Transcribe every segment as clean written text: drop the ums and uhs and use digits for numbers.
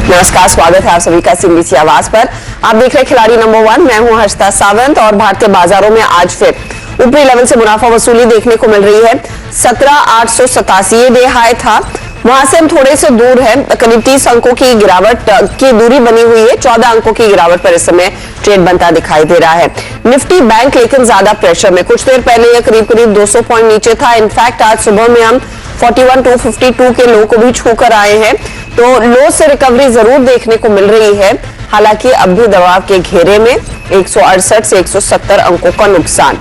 नमस्कार, स्वागत है आप सभी का सीबीसी आवाज पर। आप देख रहे खिलाड़ी नंबर 1, मैं हूं हर्षिता सावंत और भारतीय बाजारों में आज फिर ऊपरी लेवल से मुनाफा वसूली देखने को मिल रही है। 17,887 ये डे हाई था, वहां से हम थोड़े से दूर है, करीब 30 अंकों की गिरावट की दूरी बनी हुई है। 14 अंकों की गिरावट पर इस समय ट्रेड बनता दिखाई दे रहा है। निफ्टी बैंक लेकिन ज्यादा प्रेशर में, कुछ देर पहले ये करीब 200 पॉइंट नीचे था। इनफैक्ट आज सुबह में हम 41,252 के लो को भी छूकर आए हैं, तो लो से रिकवरी जरूर देखने को मिल रही है। हालांकि अब भी दबाव के घेरे में 168 से 170 अंकों का नुकसान।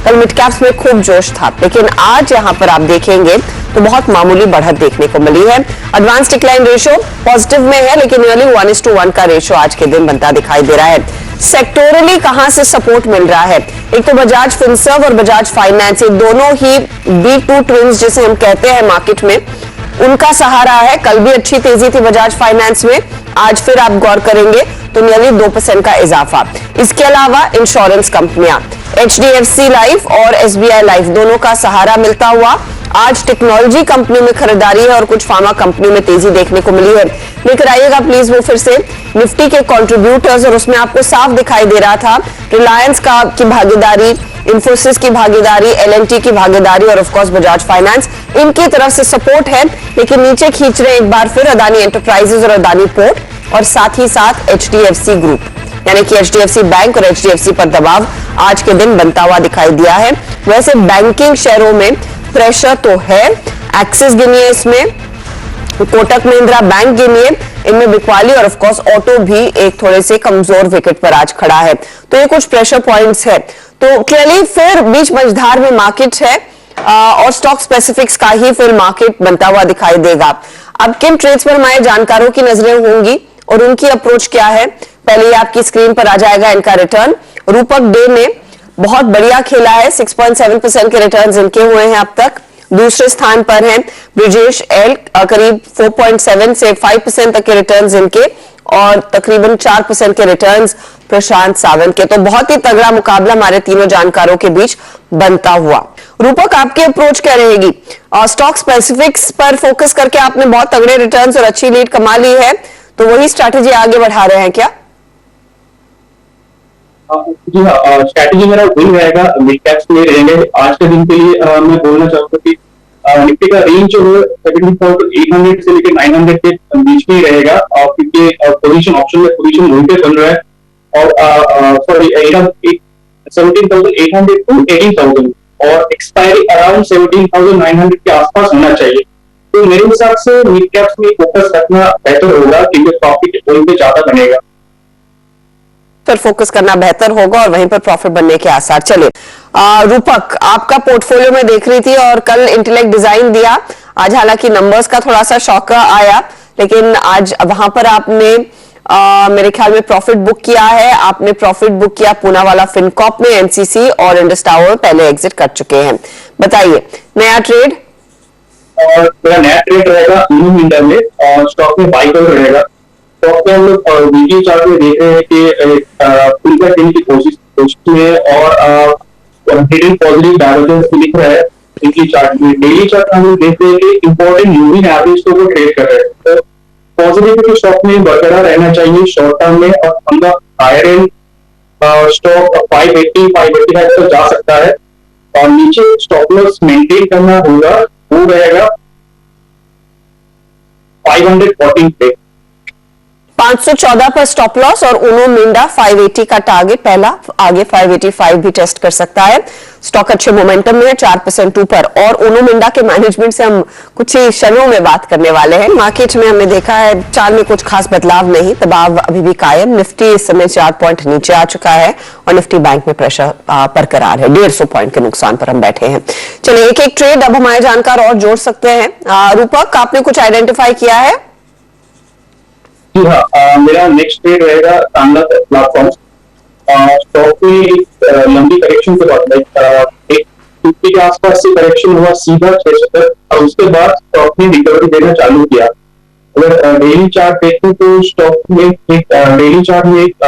कल मिड कैप्स में खूब जोश था, लेकिन आज यहां पर आप देखेंगे तो बहुत मामूली बढ़त देखने को मिली है। एडवांस डिक्लाइन रेशियो पॉजिटिव में है, लेकिन नियरली 1:1 का रेशियो आज के दिन बनता दिखाई दे रहा है। सेक्टोरली कहां से सपोर्ट मिल रहा है? एक तो बजाज फिनसर्व और बजाज फाइनेंस, ये दोनों ही B2 ट्विंस जिसे हम कहते हैं मार्केट में, उनका सहारा है। कल भी अच्छी तेजी थी बजाज फाइनेंस में, आज फिर आप गौर करेंगे तो नियरली 2% का इजाफा। इसके अलावा इंश्योरेंस कंपनियां HDFC लाइफ और SBI लाइफ दोनों का सहारा मिलता हुआ आज टेक्नोलॉजी कंपनी में खरीदारी है और कुछ फार्मा कंपनी में तेजी देखने को मिली है। लेकर आइएगा प्लीज वो फिर से निफ्टी के कंट्रीब्यूटर्स, और उसमें आपको साफ दिखाई दे रहा था रिलायंस की भागीदारी, इंफोसिस की भागीदारी, LNT की भागीदारी और ऑफ कोर्स बजाज फाइनेंस, इनकी तरफ से सपोर्ट है। लेकिन नीचे खींच रहे एक बार फिर अदानी एंटरप्राइजेज और अदानी पोर्ट, और साथ ही साथ HDFC ग्रुप, यानी कि HDFC बैंक और HDFC पर दबाव आज के दिन बनता हुआ दिखाई दिया है। वैसे बैंकिंग शेयरों में प्रेशर तो है, एक्सिस गिनिए, इसमें कोटक महिंद्रा बैंक गिनिए, इनमें बिकवाली और ऑफ कोर्स ऑटो भी एक थोड़े से कमजोर विकेट पर आज खड़ा है। तो ये कुछ प्रेशर पॉइंट्स है। तो क्लियरली फिर बीच मझधार में मार्केट है और स्टॉक स्पेसिफिक्स का ही फिर मार्केट बनता हुआ दिखाई देगा। अब किन ट्रेड्स पर हमारे जानकारों की नजरें होंगी और उनकी अप्रोच क्या है? पहले आपकी स्क्रीन पर आ जाएगा इनका रिटर्न। रूपक डे में बहुत बढ़िया खेला है, 6.7% के रिटर्न इनके हुए हैं अब तक। दूसरे स्थान पर हैं ब्रिजेश एल, करीब 4.7 से 5% तक के रिटर्न्स इनके, और तकरीबन 4% के रिटर्न्स प्रशांत सावंत के। तो बहुत ही तगड़ा मुकाबला हमारे तीनों जानकारों के बीच बनता हुआ। रूपक, आपकी अप्रोच क्या रहेगी? स्टॉक स्पेसिफिक्स पर फोकस करके आपने बहुत तगड़े रिटर्न्स और अच्छी लीड कमा ली है, तो वही स्ट्रैटेजी आगे बढ़ा रहे हैं क्या? जी हाँ, स्ट्रैटेजी मेरा वही रहेगा, मिड कैप्स में रहेंगे। आज के दिन के लिए मैं बोलना चाहूंगा कि निफ्टी का रेंज जो है 17,800 से लेकर 900 के बीच में ही रहेगा, क्योंकि पोजीशन ऑप्शन में पोजीशन वहीं पे बन रहा है। और सॉरी 17,800 टू 18,000 और एक्सपायरी अराउंड 17,900 के आसपास होना चाहिए। तो मेरे हिसाब से मिड कैप्स में फोकस रखना बेहतर होगा, क्योंकि प्रॉफिट वहीं पे ज्यादा बनेगा। पर फोकस करना बेहतर होगा और वहीं पर प्रॉफिट बनने के आसार। चलिए रूपक, आपका पोर्टफोलियो में देख रही थी और कल इंटेलेक्ट डिजाइन दिया। आज हालांकि नंबर्स का थोड़ा सा शॉक आया, लेकिन आज वहां पर आपने मेरे ख्याल में प्रॉफिट बुक किया है। आपने प्रॉफिट बुक किया पूनावाला फिनकॉर्प में, NCC और इंडस टावर पहले एग्जिट कर चुके हैं। बताइए नया ट्रेड। और मेरा नया ट्रेड रहेगा इंडिया में, और स्टॉक में बाई कॉल रहेगा। स्टॉक में हम लोग वीडियो चार्ट में देख रहे हैं कि फुल का दिन की कोशिश में और हिडन पॉजिटिव डायवर्जेंस दिख रहा है वीकली चार्ट में। डेली चार्ट हम लोग देख रहे हैं कि इंपॉर्टेंट मूविंग एवरेज को वो ट्रेड कर रहे हैं। तो पॉजिटिविटी स्टॉक में बरकरार रहना चाहिए शॉर्ट टर्म में, और हम लोग हायर एंड स्टॉक 580 585 तक जा सकता है, और नीचे स्टॉप लॉस मेंटेन करना होगा, वो रहेगा 514 पे। 514 पर स्टॉप लॉस और उनो मिंडा 580 का टारगेट पहला, आगे 585 भी टेस्ट कर सकता है। स्टॉक अच्छे मोमेंटम में है, 4% ऊपर। और उनो मिंडा के मैनेजमेंट से हम कुछ ही क्षणों में बात करने वाले हैं। मार्केट में हमने देखा है चाल में कुछ खास बदलाव नहीं, दबाव अभी भी कायम। निफ्टी इस समय 4 पॉइंट नीचे आ चुका है और निफ्टी बैंक में प्रेशर बरकरार है। 150 पॉइंट के नुकसान पर हम बैठे हैं। चलिए एक एक ट्रेड अब हमारे जानकार और जोड़ सकते हैं। रूपक, आपने कुछ आइडेंटिफाई किया है? जी हाँ, मेरा नेक्स्ट ट्रेड रहेगा टांडा प्लेटफॉर्म। स्टॉक में एक लंबी करेक्शन के बाद एक 50 के आसपास से करेक्शन हुआ सीधा 670, और उसके बाद स्टॉक ने रिकवरी देना चालू किया। अगर डेली चार्ट देखें तो स्टॉक में एक डेली चार्ट में एक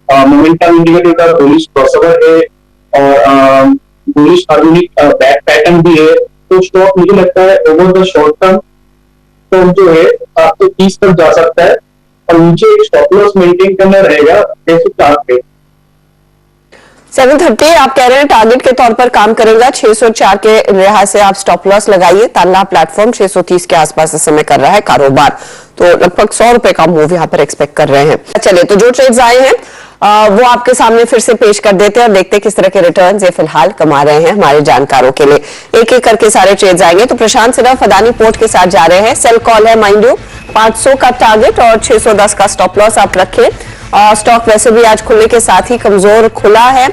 मोमेंटम इंडिकेटर का बुलिश क्रॉसओवर है और बुलिश हार्मोनिक बैक पैटर्न भी है। तो स्टॉक मुझे लगता है ओवर द शॉर्ट टर्म जो है आपको 30 तक जा सकता है, और नीचे एक स्टॉप लॉस मेंटेन करना रहेगा 604 पे। 730 आप कह रहे हैं टारगेट के तौर पर काम करेगा। 604 के लिहाज से आप स्टॉप लॉस लगाइए। तांला प्लेटफॉर्म 630 के आसपास इस समय कर रहा है कारोबार, तो लगभग 100 रुपए का मूव यहां पर एक्सपेक्ट कर रहे हैं। चलिए, तो जो ट्रेड्स आए हैं वो आपके सामने फिर से पेश कर देते हैं और देखते हैं किस तरह के रिटर्न्स ये फिलहाल कमा रहे हैं हमारे जानकारों के लिए। एक एक करके सारे ट्रेड्स आएंगे। तो प्रशांत सिर्फ अदानी पोर्ट के साथ जा रहे हैं। सेल कॉल है माइंड यू, 500 का टारगेट और 610 का स्टॉप लॉस आप रखें। स्टॉक वैसे भी आज खुलने के साथ ही कमजोर खुला है।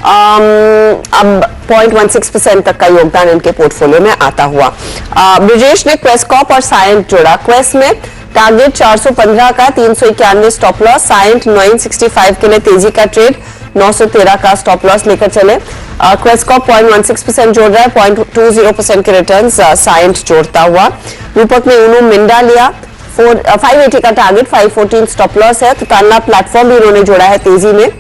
अब 0.16% तक का योगदान इनके पोर्टफोलियो में आता हुआ। ब्रिजेश ने क्वेस्कॉप और साइंट जोड़ा। क्वेस्ट में टारगेट 415 का, 391 स्टॉप लॉस। साइंट 965 के लिए तेजी का ट्रेड, 913 का स्टॉप लॉस लेकर चले। क्वेस्कॉप 0.16% जोड़ रहा है, 0.20% के रिटर्न साइंट जोड़ता हुआ। रूपक ने यूनो मिंडा लिया, 580 का टारगेट, 514 स्टॉप लॉस है। तो तांला प्लेटफॉर्म भी उन्होंने जोड़ा है तेजी में,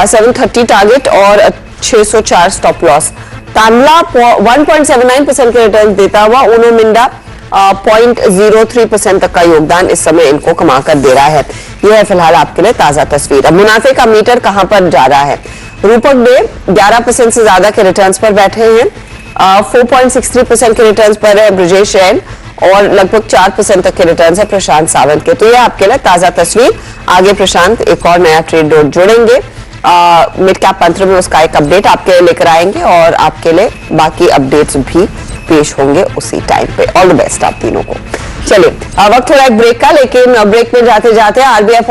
730 टारगेट और 604 स्टॉप लॉस। तांला 1.79% के रिटर्न देता हुआ। ऊनो मिंडा 0.03% तक का योगदान इस समय इनको कमा कर दे रहा है। यह है फिलहाल आपके लिए ताजा तस्वीर। अब मुनाफे का मीटर कहां पर जा रहा है? रूपक डे 11% से ज्यादा के रिटर्न्स पर बैठे हैं। 4.63% के रिटर्न्स पर है ब्रिजेश जैन और लगभग 4% तक के रिटर्न्स है प्रशांत सावंत के। तो यह आपके लिए ताजा तस्वीर। आगे प्रशांत एक और नया ट्रेड जोड़ेंगे मिड कैप मंत्र में, उसका एक अपडेट आपके लिए लेकर आएंगे और आपके लिए बाकी अपडेट्स भी पेश होंगे उसी टाइम पे। ऑल द बेस्ट आप तीनों को। चलिए, वक्त थोड़ा एक ब्रेक का, लेकिन ब्रेक में जाते जाते आरबीआई